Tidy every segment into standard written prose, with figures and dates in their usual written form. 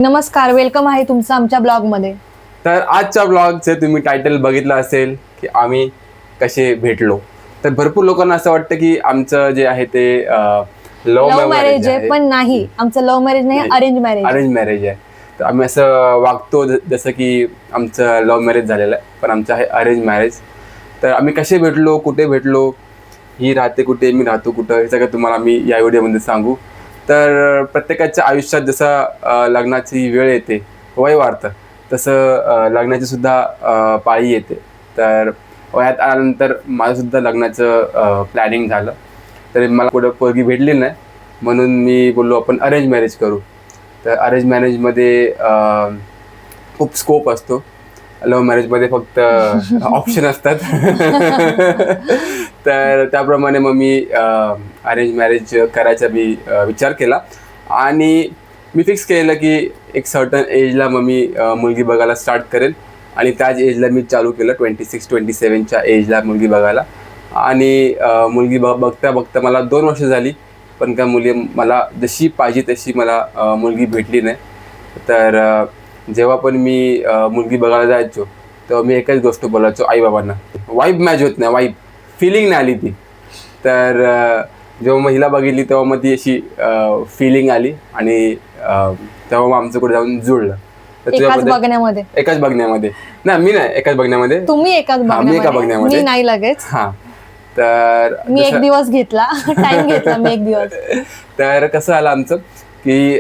नमस्कार, वेलकम आहे तुमचं आमच्या ब्लॉगमध्ये. तर आजच्या ब्लॉगचे तुम्ही टायटल बघितलं असेल की आम्ही कसे भेटलो. तर भरपूर लोकांना असं वाटतं की आमचं जे आहे ते लव्ह मॅरेज आहे, पण नाही, आमचं लव्ह मॅरेज नाही, अरेंज मॅरेज. अरेंज मॅरेज आहे. तर आम्ही असं वागतो जसं की आमचं लव्ह मॅरेज झालेलं आहे, पण आमचं आहे अरेंज मॅरेज. तर आम्ही कसे भेटलो, कुठे भेटलो, ही राहते कुठे, मी राहतो कुठं, हे सगळं तुम्हाला मी या व्हिडिओमध्ये सांगू. तर प्रत्येकाच्या आयुष्यात जसं लग्नाची वेळ येते, वय वाढतं, तसं लग्नाची सुद्धा पाळी येते. तर वयात आल्यानंतर माझंसुद्धा लग्नाचं प्लॅनिंग झालं. तरी मला कुठं पोरगी भेटली नाही, म्हणून मी बोललो आपण अरेंज मॅरेज करू. तर अरेंज मॅरेजमध्ये खूप स्कोप असतो. लव्ह मॅरेजमध्ये फक्त ऑप्शन असतात. तर त्याप्रमाणे मग मी अरेंज मॅरेज करायचा विचार केला आणि मी फिक्स केलं की एक सर्टन एजला मग मी मुलगी बघायला स्टार्ट करेल. आणि त्याच एजला मी चालू केलं 26-27च्या एजला मुलगी बघायला. आणि मुलगी बघता बघता मला 2 वर्ष झाली, पण का मला जशी पाहिजे तशी मला मुलगी भेटली नाही. तर जेव्हा पण मी मुलगी बघायला जायचो तेव्हा मी एकच गोष्ट बोलायचो आईबाबांना, वाईब मॅच होत नाही, वाईब फिलिंग नाही आली ती. तर जेव्हा महिला बघितली तेव्हा मग ती अशी फिलिंग आली आणि तेव्हा मग आमचं कुठे जाऊन जुळलं. एकाच बघण्यामध्ये नाही, मी नाही एकाच बघण्यामध्ये, तुम्ही एकाच बघण्यामध्ये, मी नाही लगेच. हां, तर मी एक दिवस घेतला, टाइम घेतला मी एक दिवस. तर कसं आलं आमचं की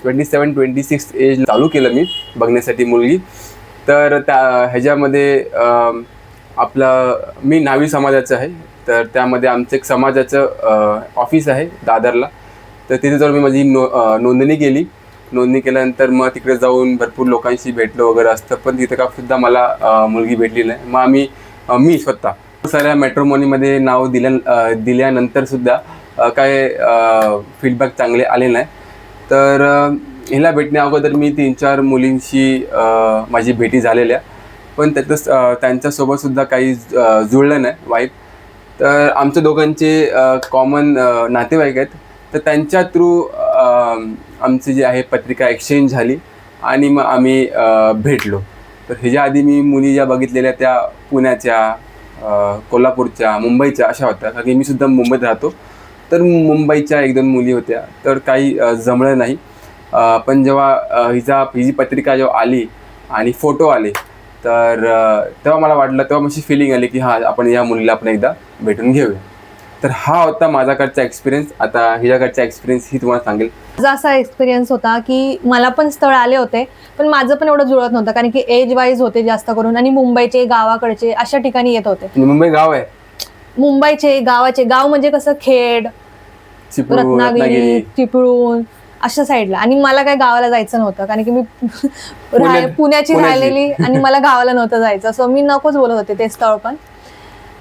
27-26 एज चालू केलं मी बघण्यासाठी मुलगी. तर ह्याच्यामध्ये मी न्हावी समाजाचं आहे. तर त्यामध्ये आमचं एक समाजाचं ऑफिस आहे दादरला. तर तिथे जाऊन मी माझी नोंदणी केली. नोंदणी केल्यानंतर मग तिकडे जाऊन भरपूर लोकांशी भेटलो वगैरे असतं, पण तिथे का सुद्धा मला मुलगी भेटली नाही. मग मी स्वतः खूप साऱ्या मॅट्रिमोनीमध्ये नाव दिल्यानंतर सुद्धा काय फीडबॅक चांगले आले नाही. तर हिला भेटण्या अगोदर मी 3-4 मुलींशी माझी भेटी झालेल्या, पण त्यांच्यासोबतसुद्धा काही जुळलं नाही वाईब. तर आमच्या दोघांचे कॉमन नातेवाईक आहेत, तर त्यांच्या थ्रू आमची जी आहे पत्रिका एक्सचेंज झाली आणि मग आम्ही भेटलो. तर ह्याच्या आधी मी मुली ज्या बघितलेल्या त्या पुण्याच्या, कोल्हापूरच्या, मुंबईच्या अशा होत्या, कारण की मी सुद्धा मुंबईत राहतो. तर मुंबईच्या 1-2 मुली होत्या, तर काही जमलं नाही. पण जेव्हा हिची पत्रिका जेव्हा आली आणि फोटो आले, तर तेव्हा मला वाटलं, तेव्हा माझी फिलिंग आली की हां, आपण या मुलीला आपण एकदा भेटून घेऊया. तर हा होता माझ्याकडचा एक्सपिरियन्स. आता हिच्याकडचा एक्सपिरियन्स ही तुम्हाला सांगेल. माझा असा एक्सपिरियन्स होता की मला पण स्थळ आले होते, पण माझं पण एवढं जुळत नव्हतं, कारण की एज वाईज होते जास्त करून, आणि मुंबईचे, गावाकडचे अशा ठिकाणी येत होते. मुंबई गाव आहे, मुंबईचे, गाव म्हणजे कसं खेड, रत्नागिरी, चिपळूण अशा साईडला. आणि मला काय गावाला जायचं नव्हतं, कारण की मी पुण्याची राहिलेली आणि मला गावाला नव्हतं जायचं, सो मी नकोच बोलत होते ते स्थळ पण.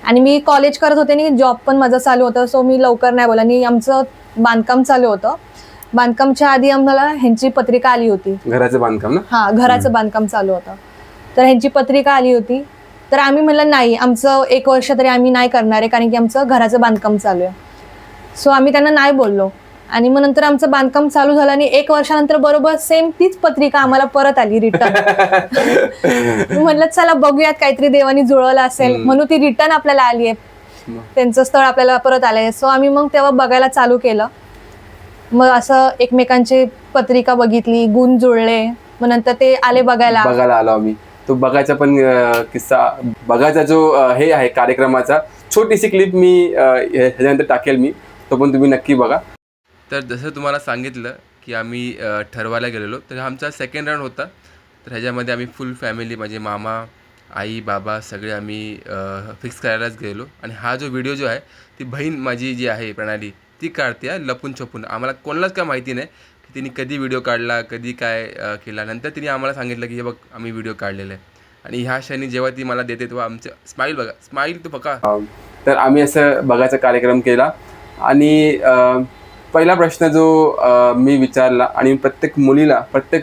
आणि मी कॉलेज करत होते आणि जॉब पण माझं चालू होतं, सो मी लवकर नाही बोला. आणि आमचं बांधकाम चालू होतं. बांधकामच्या आधी आम्हाला ह्यांची पत्रिका आली होती. घराचं बांधकाम ना? हा, घराचं बांधकाम चालू होतं. तर ह्यांची पत्रिका आली होती. तर आम्ही म्हणलं नाही, आमचं 1 वर्ष तरी आम्ही नाही करणार आहे, कारण की आमचं घराचं बांधकाम चालू आहे. सो आम्ही त्यांना नाही बोललो. आणि मग नंतर आमचं बांधकाम चालू झालं आणि 1 वर्षानंतर बरोबर सेम तीच पत्रिका आम्हाला परत आली रिटर्न. म्हटलं चला बघूयात, काहीतरी देवानी जुळवलं असेल म्हणून ती रिटर्न आपल्याला आली आहे, त्यांचं स्थळ आपल्याला परत आलंय. सो आम्ही मग तेव्हा बघायला चालू केलं. मग असं एकमेकांची पत्रिका बघितली, गुण जुळले, मग नंतर ते आले बघायला आलो आम्ही. तो बघायचा पण किस्सा, बघायचा जो हे आहे कार्यक्रमाचा छोटीशी क्लिप मी ह्याच्यानंतर टाकेल मी, तो पण तुम्ही नक्की बघा. तर जसं तुम्हाला सांगितलं की आम्ही ठरवायला गेलेलो, तर आमचा सेकंड राऊंड होता. तर ह्याच्यामध्ये आम्ही फुल फॅमिली, माझे मामा, आई, बाबा सगळे आम्ही फिक्स करायलाच गेलो. आणि हा जो व्हिडिओ जो आहे, ती बहीण माझी जी आहे प्रणाली, ती काढते आहे लपून छपून. आम्हाला कोणालाच काय माहिती नाही की तिने कधी व्हिडिओ काढला, कधी काय केला. नंतर तिने आम्हाला सांगितलं की हे बघ आम्ही व्हिडिओ काढलेला आहे. आणि ह्या क्षणी जेव्हा ती मला देते तेव्हा आमचं स्माईल बघा, स्माईल तो बघा. तर आम्ही असं बघायचा कार्यक्रम केला. आणि पहिला प्रश्न जो मी विचारला, आणि प्रत्येक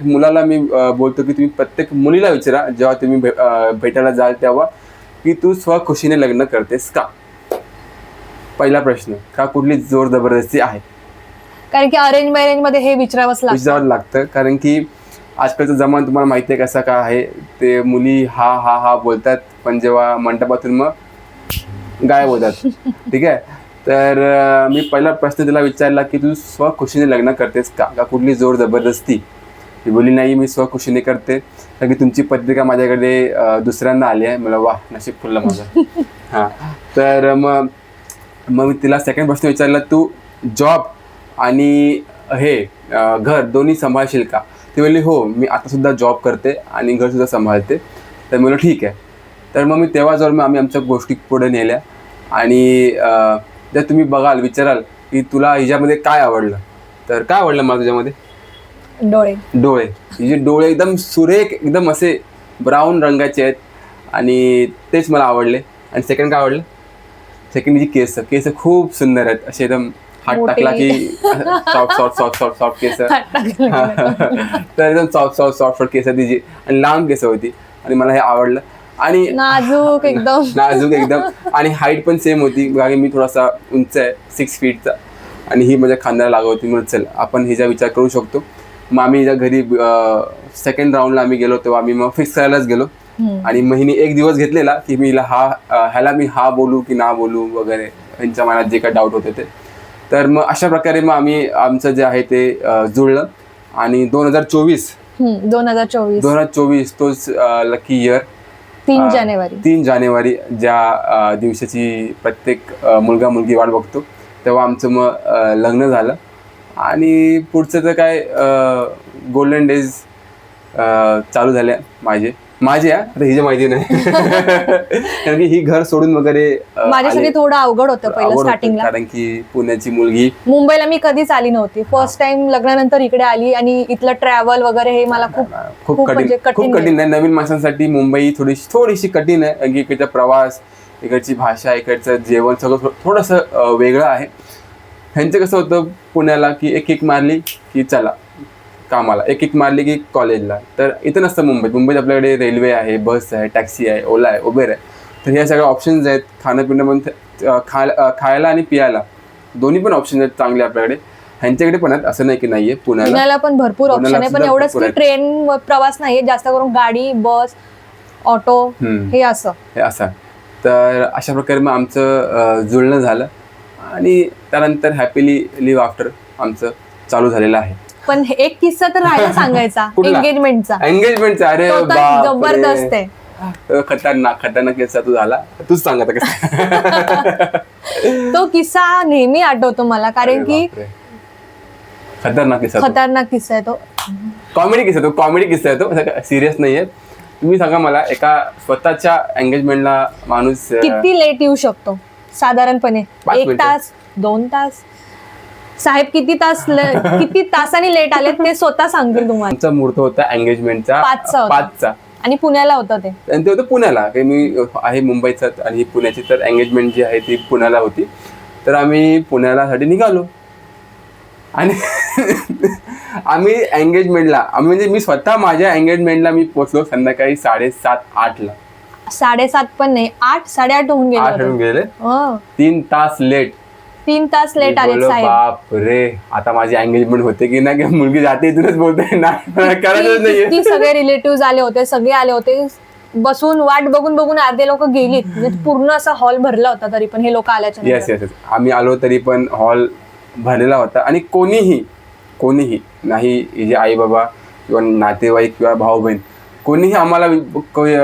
मुलाला मी बोलतो की तुम्ही प्रत्येक मुलीला विचारा जेव्हा तुम्ही भेटायला जाल तेव्हा, की तू स्वखुशीने लग्न करतेस का? पहिला प्रश्न, का कुठली जोर जबरदस्ती आहे? कारण की अरेंज मॅरेज मध्ये हे विचारावंच लागतं. कारण की आजकालचा जमाना तुम्हाला माहिती आहे कसा काय आहे, ते मुली हा हा हा बोलतात पण जेव्हा मंडपातून मग गायब होतात. ठीक आहे. तर मी पहिला प्रश्न तिला विचारला की तू स्वखुशीने लग्न करतेस का कुठली जोर जबरदस्ती? ती बोलली नाही, मी स्वखुशीने करते, कारण की तुमची पत्रिका माझ्याकडे दुसऱ्यांदा आली आहे. मला वा, नशीब खुललं माझं. हां. तर मग मी तिला सेकंड प्रश्न विचारला, तू जॉब आणि हे घर दोन्ही सांभाळशील का? ती बोलली हो, मी आतासुद्धा जॉब करते आणि घरसुद्धा सांभाळते. तर मी बोललो ठीक आहे. तर मग मी तेव्हा जाऊन आम्ही आमच्या गोष्टी पुढे नेल्या. आणि जर तुम्ही बघाल, विचाराल की तुला हिच्यामध्ये काय आवडलं, तर काय आवडलं मला तुझ्यामध्ये? डोळे. हिचे डोळे एकदम सुरेख, एकदम असे ब्राऊन रंगाचे आहेत आणि तेच मला आवडले. आणि सेकंड काय आवडलं? सेकंड हिची केस खूप सुंदर आहेत, असे एकदम हात टाकला की सॉफ्ट केस. तर एकदम सॉफ्ट केस तिची आणि लांब केस होती आणि मला हे आवडलं. आणि नाजूक एकदम आणि हाईट पण सेम होती, कारण मी थोडासा उंच आहे, 6 फीटचा, आणि ही माझ्या खांद्याला लागत होती. म्हणून चल आपण हिचा विचार करू शकतो. मग आम्ही हिच्या घरी सेकंड राऊंडला आम्ही गेलो, तेव्हा आम्ही मग फिक्स करायलाच गेलो. आणि मग हिने एक दिवस घेतलेला की मी हिला ह्याला मी हा बोलू की ना बोलू वगैरे, ह्यांच्या मनात जे काही डाऊट होते ते. तर मग अशा प्रकारे मग आम्ही आमचं जे आहे ते जुळलं. आणि 2024 तोच लकी इयर, 3 जानेवारी ज्या दिवसाची प्रत्येक मुलगा मुलगी वाट बघतो, तेव्हा आमचं मग लग्न झालं. आणि पुढचं तर काय गोल्डन डेज चालू झाले माझे आता हिची माहिती नाही. कारण की ही घर सोडून वगैरे माझ्यासाठी थोडं अवघड होतं पहिलं स्टार्टिंगला, कारण की पुण्याची मुलगी, मुंबईला मी कधीच आली नव्हती. फर्स्ट टाइम लग्नानंतर इकडे आली आणि इथलं ट्रॅव्हल वगैरे हे मला खूप कठीण आहे. नवीन माणसांसाठी मुंबई थोडीशी कठीण आहे, कारण की इकडचा प्रवास, इकडची भाषा, इकडचं जेवण सगळं थोडंसं वेगळं आहे. ह्यांचं कसं होतं पुण्याला की एक मारली की चला कामाला, एक मारली की कॉलेजला. तर इथं नसतं मुंबईत आपल्याकडे रेल्वे आहे, बस आहे, टॅक्सी आहे, ओला आहे, उबेर आहे. तर ह्या सगळ्या ऑप्शन्स आहेत. खाणं पिणं पण खायला आणि पियाला दोन्ही पण ऑप्शन्स आहेत चांगले आपल्याकडे. ह्यांच्याकडे पण आहेत, असं नाही की नाहीये. पुण्याला पण भरपूर ऑप्शन आहे, पण एवढंच की ट्रेन प्रवास नाहीये, जास्त करून गाडी, बस, ऑटो हे असं. तर अशा प्रकारे मग आमचं जुळणं झालं आणि त्यानंतर हॅपीली लिव्ह आफ्टर आमचं चालू झालेलं आहे. पण एक किस्सा तर राहायला सांगायचा, एंगेजमेंटचा. अरे जबरदस्त आहे, खतरनाक किस्सा तू झाला. तूच सांग आता कसं. तो किस्सा नेहमी आठवतो मला, कारण की खतरनाक किस्सा आहे तो. कॉमेडी किस्सा आहे तो, सिरियस नाहीये. तुम्ही सांगा मला, एका स्वतःच्या एंगेजमेंटला माणूस किती लेट येऊ शकतो साधारणपणे? 1 तास, 2 तास? साहेब किती तासांनी लेट आले ते स्वतः सांगतील तुम्हाला. आमचा मुहूर्त होता एंगेजमेंटचा 5चा आणि पुण्याला होतं ते. आणि ते होतं पुण्याला, की मी आहे मुंबईचा आणि ही पुण्याची. तर एंगेजमेंट जी आहे ती पुण्याला होती. तर आम्ही पुण्याला निघालो आणि आम्ही एंगेजमेंटला म्हणजे मी स्वतः माझ्या एंगेजमेंटला मी पोहोचलो संध्याकाळी 7:30-8ला. 7:30 पण नाही, 8-8:30 होऊन गेले. 3 तास लेट. 3 तास लेट आले साहेब. बाप रे, आता माझी एंगेजमेंट होते की नाही, मुलगी जाते इथूनच बोलते ना, करायचंच नाहीये. सगळे रिलेटिव्ह आले होते, सगळे आले होते. बसून वाट बघून अर्धे लोक गेलीत. म्हणजे पूर्ण असा हॉल भरला होता, तरी पण हे लोक आल्याच्या येस आम्ही आलो तरी पण हॉल भरलेला होता. आणि कोणीही नाही, जे आई बाबा किंवा नातेवाईक किंवा भाऊ बहीण कोणीही आम्हाला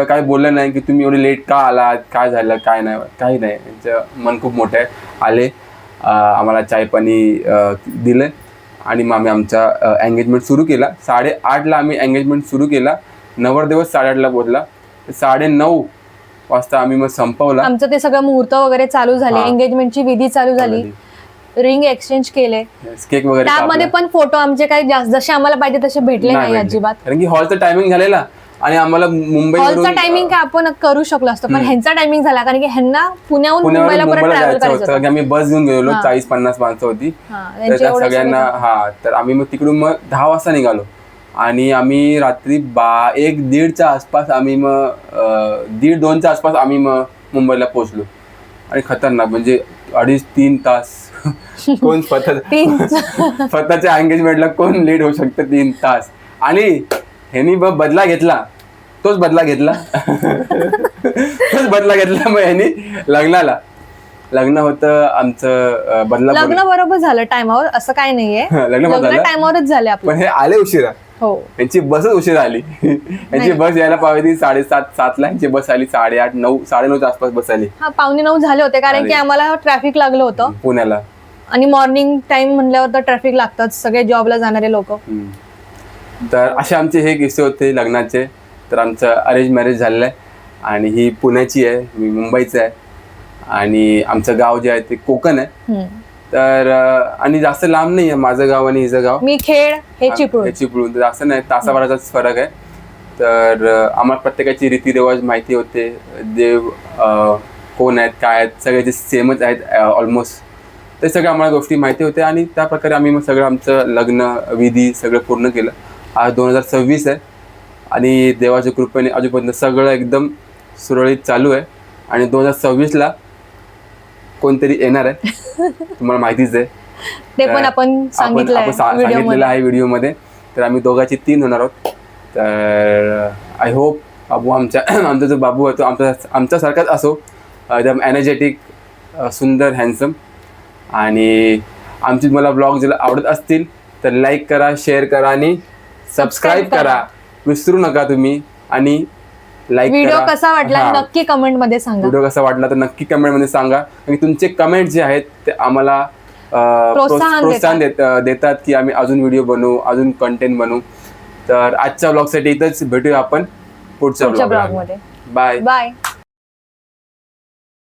काय बोललं नाही की तुम्ही एवढे लेट का आलात, काय झालं, काय नाही, काही नाही. त्यांचं मन खूप मोठं आहे. आले, आम्हाला चाय पाणी दिलं आणि मग आम्ही आमचा एंगेजमेंट सुरू केला. 8:30ला आम्ही एंगेजमेंट सुरू केला. नवरदेवच 8:30ला पोहोचला. 9:30 वाजता आम्ही मग संपवला. आमचं ते सगळं मुहूर्त वगैरे चालू झाले, एंगेजमेंटची विधी चालू झाली, रिंग एक्सचेंज केले, केक वगैरे. त्यामध्ये पण फोटो आमचे काही जसे आम्हाला पाहिजे तसे भेटले नाही अजिबात, कारण की हॉलचा टायमिंग झालेला आणि आम्हाला हॉलचा टायमिंग काय आपण करू शकलो असतो, पण ह्यांचा टायमिंग झाला कारण की ह्यांना पुण्याहून मुंबईला परत ट्रॅव्हल करायचं होतं. आम्ही बस घेऊन गेलो, 40-50 माणसं होती सगळ्यांना. तर आम्ही मग तिकडून मग 10 वाजता निघालो आणि आम्ही रात्री 1-1:30च्या आसपास आम्ही मग 1:30-2च्या आसपास आम्ही मग मुंबईला पोहोचलो. आणि खतरनाक म्हणजे 2.5-3 तास कोण स्वतःच्या एंगेजमेंटला कोण लेट होऊ शकतं 3 तास. आणि ह्यांनी बदला घेतला, तोच बदला घेतला मग ह्यांनी लग्न होतं आमचं बदलापूर. लग्न बरोबर झालं टायमावर, असं काय नाहीये. लग्न पण झालं. टायमावरच झाले आपलं. पण हे आले उशिरा. हो, यांची बसच उशिरा आली. यांची बस यायला पाहिजे 7:30-7ला, यांची बस आली 8:30-9, 9:30च्या आसपास बस आली. हा 8:45 झाले होते, कारण की आम्हाला ट्रॅफिक लागलं होतं पुण्याला. आणि मॉर्निंग टाइम म्हणल्यावर तर ट्रॅफिक लागतच, सगळे जॉबला जाणारे लोक. तर असे आमचे हे किस्से होते लग्नाचे. तर आमचं अरेंज मॅरेज झालेलं आहे आणि ही पुण्याची आहे, मी मुंबईचं आहे आणि आमचं गाव जे आहे ते कोकण आहे. तर आणि जास्त लांब नाही आहे माझं गाव आणि हिचं गाव. मी खेड, हे चिपळूण. चिपळूण तर जास्त नाही, तासाभराचाच फरक आहे. तर आम्हाला प्रत्येकाची रीतिरिवाज माहिती होते, देव कोण आहेत काय आहेत सगळे सेमच आहेत ऑलमोस्ट. ते सगळ्या आम्हाला गोष्टी माहिती होत्या आणि त्या प्रकारे आम्ही मग सगळं आमचं लग्न विधी सगळं पूर्ण केलं. आज 2026 आहे आणि देवाच्या कृपेने अजूनपर्यंत सगळं एकदम सुरळीत चालू आहे. आणि 2026ला कोणतरी येणार आहे, तुम्हाला माहितीच आहे. ते पण आपण सांगितलेलं आहे व्हिडिओमध्ये. तर आम्ही दोघांची 3 होणार आहोत. तर आय होप बाबू आमचा जो बाबू आहे तो आमच्यासारखाच असो, एकदम एनर्जेटिक, सुंदर, हँडसम. आणि आमची मला ब्लॉग जर आवडत असतील तर लाईक करा, शेअर करा आणि सबस्क्राईब करा, विसरू नका तुम्ही. आणि लाईक करा. व्हिडिओ कसा वाटला नक्की कमेंट मध्ये सांगा. व्हिडिओ कसा वाटला तर नक्की कमेंट मध्ये सांगा. आणि तुमचे कमेंट जे आहेत ते आम्हाला प्रोत्साहन देतात की आम्ही अजून व्हिडिओ बनवू, अजून कंटेंट बनवू. तर आजच्या ब्लॉगसाठी इथंच भेटूया आपण पुढच्या ब्लॉगमध्ये. बाय.